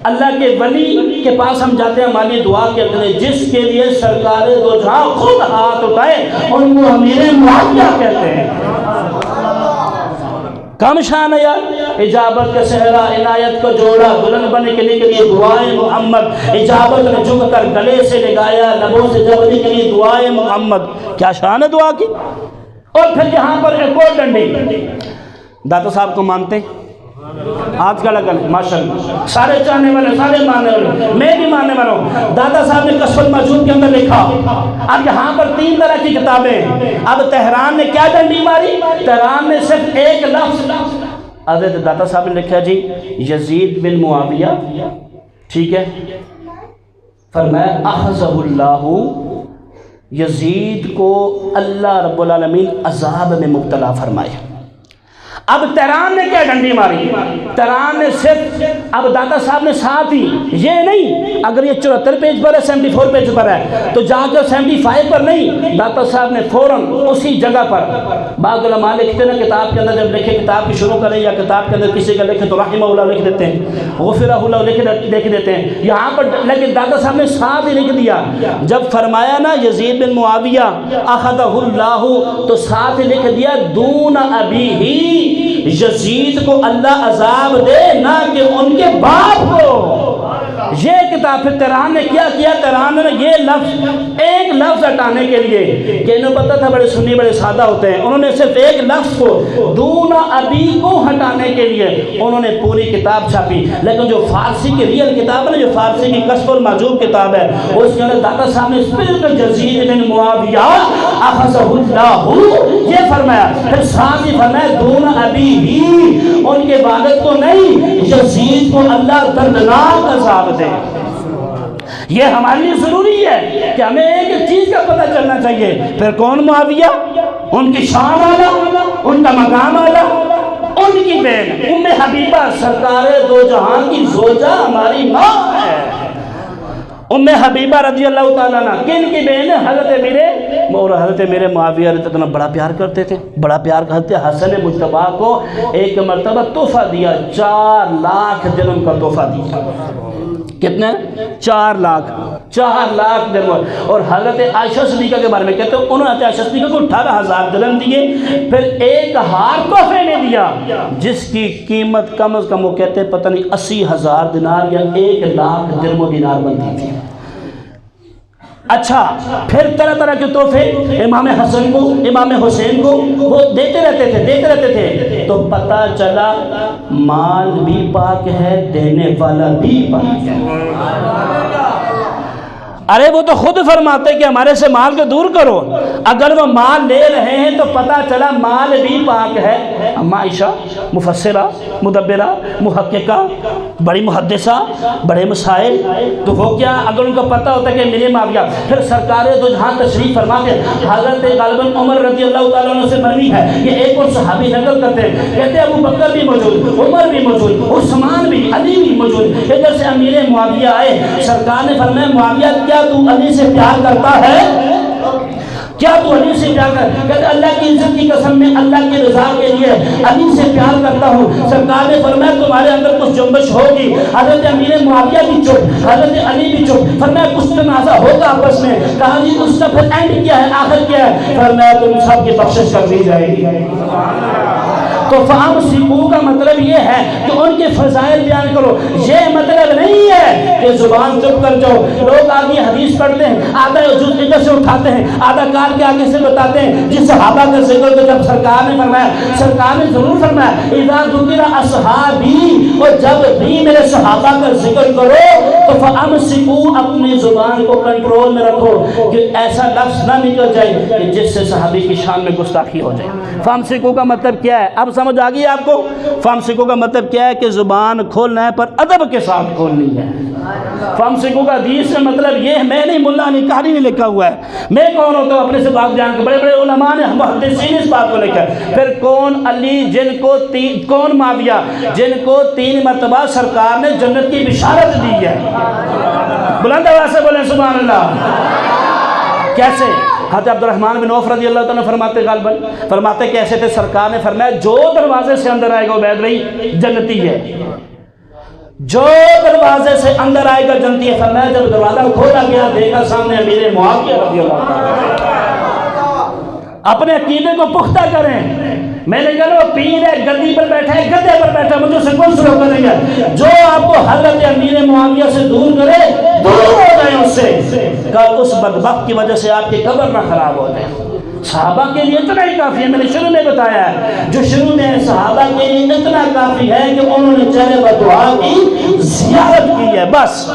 اللہ کے ولی کے پاس ہم جاتے ہیں ہماری دعا کہتے ہیں، جس کے لیے سرکار دو جہاں خود ہاتھ اٹھائے ان کو امیر معاویہ کہتے ہیں. کم شان ہے یار. اجابت کا صحرا عنایت کو جوڑا، بلند بنے کے لیے دعائیں محمد، اجابت نے جھک کر گلے سے لگایا، لبوں سے جبنے کے لیے دعائیں محمد. کیا شان ہے دعا کی. اور پھر یہاں پر ایک اور ڈنڈی. داتا صاحب کو مانتے آج کا لگن ماشاءاللہ، سارے چاہنے والے، سارے ماننے والے، میں بھی ماننے والا ہوں. دادا صاحب نے کشف الموجود کے اندر لکھا. اب یہاں پر 3 طرح کی کتابیں. اب تہران نے کیا ڈنڈی ماری؟ تہران نے صرف ایک لفظ حضرت داتا صاحب نے لکھا جی یزید بن معاویہ، ٹھیک ہے. فرمایا اخذہ اللہ، یزید کو اللہ رب العالمین عذاب میں مبتلا فرمایا. اب تہران نے کیا ڈنڈی ماری؟ تہران نے صرف اب داتا صاحب نے ساتھ ہی یہ نہیں، اگر یہ 74 پیج پر ہے 74 پیج پر ہے تو جا کر 75 پر نہیں، داتا صاحب نے فوراً اسی جگہ پر. بعض علماء لکھتے ہیں کتاب کے اندر جب لکھے کتاب کی شروع کریں یا کتاب کے اندر کسی کا لکھے تو رحمہ اللہ لکھ دیتے ہیں، غفرہ اللہ لکھ دیتے ہیں. یہاں پر لیکن داتا صاحب نے ساتھ ہی لکھ دیا. جب فرمایا نا یزید بن معاویہ اخذہ اللہ تو ساتھ ہی لکھ دیا دون ابی ہی، یزید کو اللہ عذاب دے نہ کہ ان کے باپ کو. یہ کتاب کہا پھر تیران نے کیا کیا؟ تیران نے یہ لفظ ایک لفظ ہٹانے کے لیے کہ انہیں پتہ تھا بڑے سنی بڑے سادہ ہوتے ہیں، انہوں نے صرف ایک لفظ کو دون ابی کو ہٹانے کے لیے انہوں نے پوری کتاب چھاپی. لیکن جو فارسی کی ریئل کتاب ہے نا، جو فارسی کی کشف المحجوب کتاب ہے، اس کے اندر داتا صاحب نے بالکل یزید بن معاویہ اخذہ اللہ یہ فرمایا. پھر ساتھ ہی فرمایا دون ابی ہی، ان کے والد کو نہیں، یزید کو اللہ دردناک عذاب دے. یہ ہمارے لیے ضروری ہے کہ ہمیں ایک چیز کا پتہ چلنا چاہیے. پھر کون معاویہ؟ ان کی شان والا، ان کا مقام والا، ان کی بہن ام حبیبہ سرکار دو جہان کی زوجہ ہماری ماں ہے. ام حبیبہ رضی اللہ تعالیٰ عنہ کن کی بہن ہے؟ حضرت میرے اور حضرت میرے معاویہ رضی اللہ عنہ بڑا پیار کرتے تھے، بڑا پیار کرتے. حسن مجتبیٰ کو ایک مرتبہ تحفہ دیا، 4 لاکھ درہم کا تحفہ دیا. کتنے؟ 4 لاکھ درہم. اور حضرت عائشہ صدیقہ کے بارے میں کہتے ہیں انہوں نے حضرت عائشہ صدیقہ کو 18,000 درہم دیے. پھر ایک ہار تحفے میں دیا جس کی قیمت کم از کم وہ کہتے ہیں پتہ نہیں 80,000 دینار یا 1 لاکھ درہم و دینار بنتی تھی. اچھا پھر طرح طرح کے تحفے امام حسن کو، امام حسین کو وہ دیتے رہتے تھے. تو پتہ چلا مال بھی پاک ہے، دینے والا بھی پاک ہے. ارے وہ تو خود فرماتے کہ ہمارے سے مال کو دور کرو. اگر وہ مال لے رہے ہیں تو پتہ چلا مال بھی پاک ہے. اما عائشہ مفسرہ، مدبرہ، محققہ، بڑی محدثہ، بڑے مسائل. تو وہ کیا اگر ان کو پتہ ہوتا کہ میرے معاویہ. پھر سرکار دو جہاں تشریف فرما کے حضرت غالباً عمر رضی اللہ تعالیٰ عنہ سے مروی ہے، یہ ایک اور صحابی نقل کرتے ہیں، کہتے ہیں ابو بکر بھی موجود، عمر بھی موجود، عثمان بھی، علی بھی موجود. ادھر سے امیر معاویہ آئے. سرکار نے فرمایا معاویہ کیا تو علی سے پیار کرتا ہے؟ کیا تو علی سے پیار کرتا ہے؟ کہتے اللہ کی عزت کی قسم میں اللہ کی رضا کے لیے علی سے پیار کرتا ہوں. سرکار نے فرمایا تمہارے اندر کچھ جنبش ہوگی. حضرت امیر معاویہ بھی چپ، حضرت علی بھی چپ. فرمایا کچھ تنازع ہوگا آپس میں. کہا جی اس کا پھر اینڈ کیا ہے، آخر کیا ہے؟ فرمایا تم سب کی بخشش کر دی جائے گی. تو فامسکو کا مطلب یہ ہے کہ ان کے فضائل بیان کرو. یہ مطلب نہیں ہے کہ زبان چپ کر جاؤ. لوگ آگے حدیث پڑھتے ہیں، آدھا جز ادھر سے اٹھاتے ہیں، آدھا کار کے آگے سے بتاتے ہیں. جس صحابہ کا ذکر تو جب سرکار نے فرمایا، سرکار نے ضرور فرمایا اذا ذکر اصحابی، اور جب بھی میرے صحابہ کا ذکر کرو تو فامسکو، اپنی زبان کو کنٹرول میں رکھو کہ ایسا لفظ نہ نکل جائے کہ جس سے صحابی کی شان میں گستاخی ہو جائے. فامسکو کا مطلب کیا ہے؟ اب سمجھ آ گئی آپ کو؟ فامسکو کا مطلب کیا ہے کہ زبان کھولنا ہے پر ادب کے ساتھ کھولنی ہے. فامسکو کا حدیث سے مطلب یہ ہے، میں نہیں، ملا نہیں، کہانی نہیں لکھا ہوا ہے. میں کون ہوتا ہوں اپنے سے بات جان کے؟ بڑے بڑے علماء نے محدثین اس بات کو لکھا ہے. پھر کون علی جن کو کون معاویہ جن کو 3 مرتبہ سرکار نے جنت کی بشارت دی ہے. بلند آواز سے بولیں سبحان اللہ. کیسے؟ حضرت عبد الرحمن بن عوف رضی اللہ تعالیٰ فرماتے غالباً فرماتے کیسے تھے؟ سرکار نے فرمایا جو دروازے سے اندر آئے گا عبید بھائی جنتی ہے، جو دروازے سے اندر آئے گا جنتی ہے. فرمایا جب دروازہ کھولا گیا دیکھا سامنے امیر معاویہ رضی اللہ تعالیٰ. اپنے عقیدے کو پختہ کریں. میں نے کہا وہ پیر ہے، گدی پر بیٹھا ہے، گدے پر بیٹھا ہے، مجھے سے کون سلوک کریں گے؟ جو آپ کو حضرت امیر معاویہ سے دور کرے دور ہو جائیں اس سے. کل اس بدبخت کی وجہ سے آپ کی قبر نہ خراب ہو جائے. صحابہ کے لیے اتنا ہی کافی ہے. میں نے شروع میں بتایا ہے جو شروع میں صحابہ کے لیے اتنا کافی ہے کہ انہوں نے چہرے بدعا کی زیارت کی ہے بس.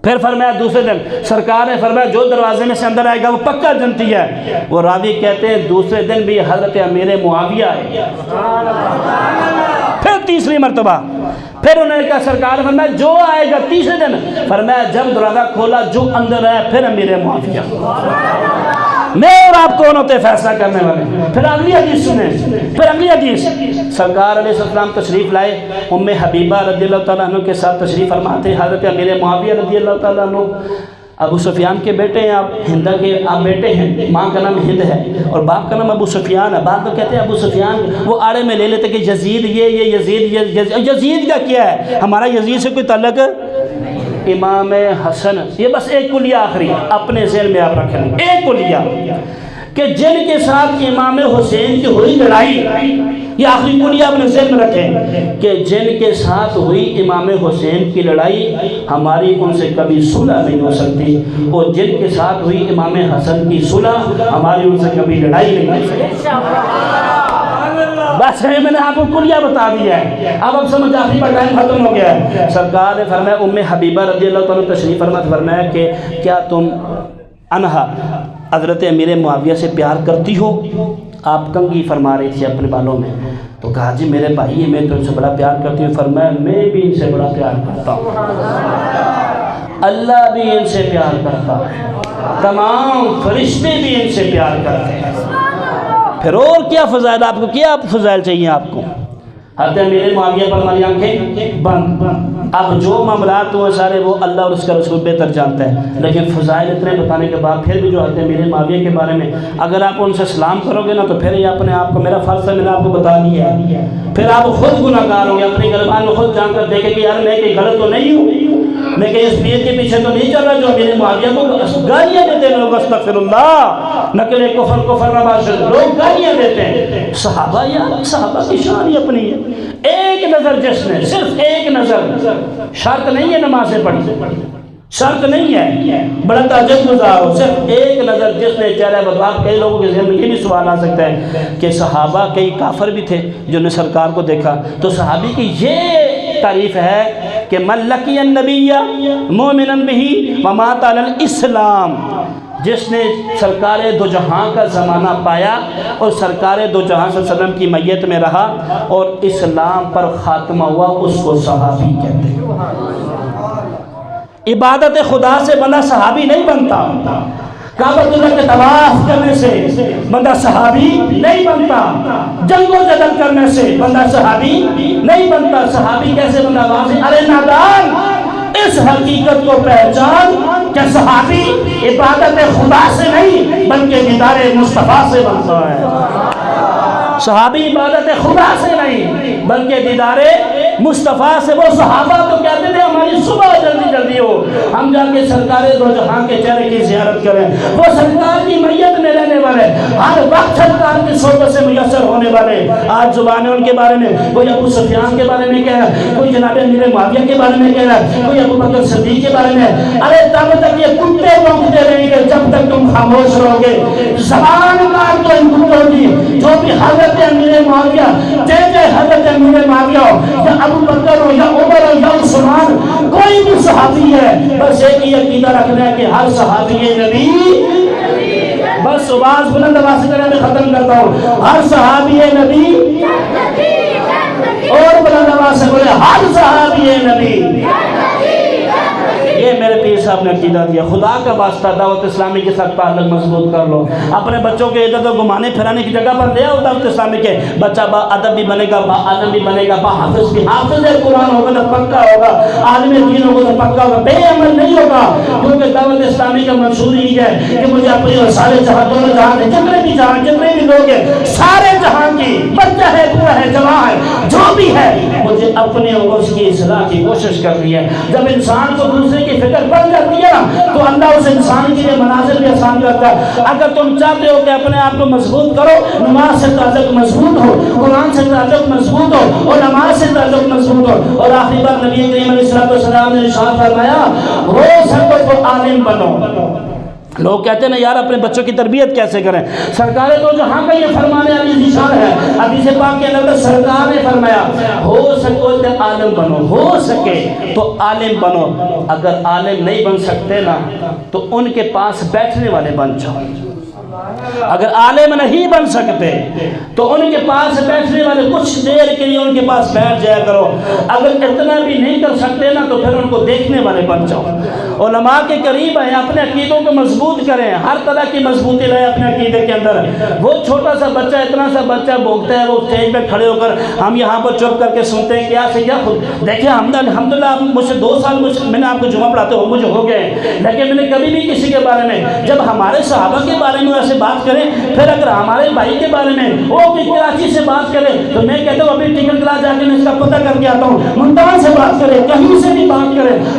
پھر فرمایا دوسرے دن سرکار نے فرمایا جو دروازے میں سے اندر آئے گا وہ پکا جنتی ہے. وہ راوی کہتے ہیں دوسرے دن بھی حضرت امیر معاویہ آئے. پھر تیسری مرتبہ پھر انہوں نے کہا سرکار نے فرمایا جو آئے گا تیسرے دن. فرمایا جب دروازہ کھولا جو اندر آیا پھر امیر معاویہ. میں اور آپ کون ہوتے فیصلہ کرنے والے؟ پھر اگلی حدیث سنیں. پھر اگلی حدیث سرکار علیہ السلام تشریف لائے. ام حبیبہ رضی اللہ تعالیٰ عنہ کے ساتھ تشریف فرماتے. حضرت امیر معاویہ رضی اللہ تعالیٰ عنہ ابو سفیان کے بیٹے ہیں. آپ ہندہ کے آپ بیٹے ہیں. ماں کا نام ہند ہے اور باپ کا نام ابو سفیان ہے. باپ کو کہتے ہیں ابو سفیان. وہ آڑے میں لے لیتے کہ یزید یہ یزید کا کیا ہے؟ ہمارا یزید سے کوئی تعلق؟ امام حسن. یہ بس ایک کلیہ آخری اپنے ذہن میں آپ رکھ لیں. ایک کلیہ کہ جن کے ساتھ امام حسین کی ہوئی لڑائی یہ آخری کلیہ اپنے ذہن میں رکھیں کہ جن کے ساتھ ہوئی امام حسین کی لڑائی ہماری ان سے کبھی صلح نہیں ہو سکتی، اور جن کے ساتھ ہوئی امام حسن کی صلح ہماری ان سے کبھی لڑائی نہیں ہو سکتی۔ بس میں نے آپ کو کلیہ بتا دیا ہے، اب سمجھ آخری پر ٹائم ختم ہو گیا ہے۔ سرکار نے فرمایا، ام حبیبہ رضی اللہ تعالیٰ تشریف فرمایا کہ کیا تم انہا حضرت امیر معاویہ سے پیار کرتی ہو؟ آپ کنگھی فرما رہی تھی اپنے بالوں میں، تو کہا جی میرے بھائی میں تو ان سے بڑا پیار کرتی ہوں۔ فرمایا میں بھی ان سے بڑا پیار کرتا ہوں، اللہ بھی ان سے پیار کرتا ہے، تمام فرشتے بھی ان سے پیار کرتے ہیں۔ پھر اور کیا فضائل آپ کو، کیا فضائل چاہیے آپ کو؟ حضرت امیر معاویہ پر ہماری آنکھیں بند۔ اب جو معاملات ہوئے سارے وہ اللہ اور اس کا رسول بہتر جانتا ہے، لیکن فضائل اتنے بتانے کے بعد پھر بھی جو حضرت امیر معاویہ کے بارے میں اگر آپ ان سے سلام کرو گے نا تو پھر یہ اپنے آپ کو، میرا فرض ہے میں نے آپ کو بتا دیا ہے، پھر آپ خود گناہ گار ہوں گے، اپنے گربان میں خود جان کر دیکھیں کہ یار میں کہیں غلط تو نہیں ہوں، میں کہیں اس پیر کے پیچھے تو نہیں چل رہا جو امیر معاویہ کو گالیاں دیتے ہیں لوگ، استغفر اللہ، نقل کفر نباشد، لوگ گالیاں دیتے ہیں۔ صحابہ یا صحابہ کی شان ہی اپنی ہے، ایک نظر جس نے، صرف ایک نظر، شرط نہیں ہے نمازیں پڑھی، شرط نہیں ہے بڑا تعجب گزار ہو، صرف ایک نظر جس نے چہرہ بدلا۔ کئی لوگوں کے ذہن میں یہ بھی سوال آ سکتا ہے کہ صحابہ کئی کافر بھی تھے جنہوں نے سرکار کو دیکھا، تو صحابی کی یہ تعریف ہے کہ من لقی النبی مؤمنا بہ ومات علی الاسلام، جس نے سرکار دو جہاں کا زمانہ پایا اور سرکار دو جہاں صلی اللہ علیہ وسلم کی میت میں رہا اور اسلام پر خاتمہ ہوا، اس کو صحابی کہتے ہیں۔ عبادت خدا سے بندہ صحابی نہیں بنتا، کعبۃ اللہ کے طواف کرنے سے بندہ صحابی نہیں بنتا، جنگ و جدل کرنے سے بندہ صحابی نہیں بنتا۔ صحابی کیسے بندہ؟ واضح، ارے نادان اس حقیقت کو پہچان کہ صحابی عبادت خدا سے نہیں بلکہ دیدار مصطفیٰ سے بنتا ہے۔ صحابی عبادت خدا سے نہیں بلکہ دیدار مصطفیٰ سے۔ وہ صحابہ تو کہتے تھے ہماری صبح جلدی جلدی ہو، ہم جا کے سرکار دو جہاں کے چہرے کی زیارت کریں۔ وہ سرکار کی میت میں رہنے والے، ہر وقت سرکار کی صحبت سے میسر ہونے والے۔ آج زبانیں ان کے بارے میں، کوئی ابو سفیان کے بارے میں کہہ رہا ہے، کوئی جناب امیر معاویہ کے بارے میں کہہ رہا ہے، کوئی ابو بکر صدیق کے بارے میں۔ ارے تب تک یہ کتے بھونکتے رہیں گے جب تک تم خاموش رہو گے۔ زبان کار تو ان ہوگی جو بھی حضرت امیر معاویہ، جیسے حضرت امیر معاویہ ہو یا ابو بکر ہو یا عمر ہو یا عثمان، کوئی بھی صحابی ہے، بس ایک ہی عقیدہ رکھنا ہے کہ ہر صحابی نبی، بس آواز بلند آواز سے میں ختم کرتا ہوں، ہر صحابی نبی، اور بلند آواز سے بولے ہر صحابی نبی۔ یہ میرے پیر صاحب نے عقیدہ دیا۔ خدا کا واسطہ دعوت اسلامی کے ساتھ تعلق مضبوط کر لو، اپنے بچوں کے ادھر ادھر گھمانے پھرانے کی جگہ پر لے آؤ دعوت اسلامی کے، بچہ با ادب بھی بنے گا، با عالم بھی بنے گا، با حافظ بھی، حافظ قرآن ہوگا تو پکا ہوگا، عالم دین ہوگا تو پکا ہوگا، بے عمل نہیں ہوگا، کیونکہ دعوت اسلامی کا منشور ہی ہے کہ مجھے اپنی اور سارے جہاں، دونوں جہاں کے جتنے بھی جہاں، جتنے بھی لوگ ہیں، سارے جہاں کی، بچہ ہے، بوڑھا ہے، جوان ہے، جو بھی ہے، مجھے اپنے اور اس کی اصلاح کی کوشش کرنی ہے۔ جب انسان کو دوسرے کی فکر پڑ جاتی ہے نا تو اللہ اس انسان کے لیے مناظر بھی آسان کرتا ہے۔ اگر تم چاہتے ہو کہ اپنے آپ کو مضبوط کرو، نماز سے تعلق مضبوط ہو، قرآن سے تعلق مضبوط ہو اور نماز سے تعلق مضبوط ہو۔ اور آخری بار نبی کریم علیہ السلام نے ارشاد فرمایا، روز سب کو عالم بنو۔ لوگ کہتے ہیں نا یار اپنے بچوں کی تربیت کیسے کریں؟ سرکار تو جہاں کا یہ فرمانے والی نشان ہے، حدیث پاک کے اندر سرکار نے فرمایا ہو سکو تو عالم بنو، ہو سکے تو عالم بنو۔ اگر عالم نہیں بن سکتے نا تو ان کے پاس بیٹھنے والے بن جاؤ۔ اگر عالم نہیں بن سکتے تو ان کے پاس بیٹھنے والے، کچھ دیر کے لیے ان کے پاس بیٹھ جایا کرو۔ اگر اتنا بھی نہیں کر سکتے نا تو پھر ان کو دیکھنے والے بن جاؤ۔ علماء کے قریب ہیں، اپنے عقیدوں کو مضبوط کریں، ہر طرح کی مضبوطی لائیں اپنے عقیدے کے اندر۔ وہ چھوٹا سا بچہ، اتنا سا بچہ بھوکتا ہے، وہ اسٹیج پہ کھڑے ہو کر ہم یہاں پر چپ کر کے سنتے ہیں کیا سے کیا خود دیکھیں الحمدللہ مجھ سے 2 سال میں نے آپ کو جمعہ پڑھاتے ہو مجھے ہو گئے، لیکن میں نے کبھی بھی کسی کے بارے میں، جب ہمارے صحابہ کے بارے میں ایسے بات کریں، پھر اگر ہمارے بھائی کے بارے میں وہ کراچی سے بات کرے تو میں کہتا ہوں ابھی ٹکٹ کلاس جا کے میں اس کا پتہ کر کے آتا ہوں، ملتان سے بات کرے، کہیں سے بھی بات کرے،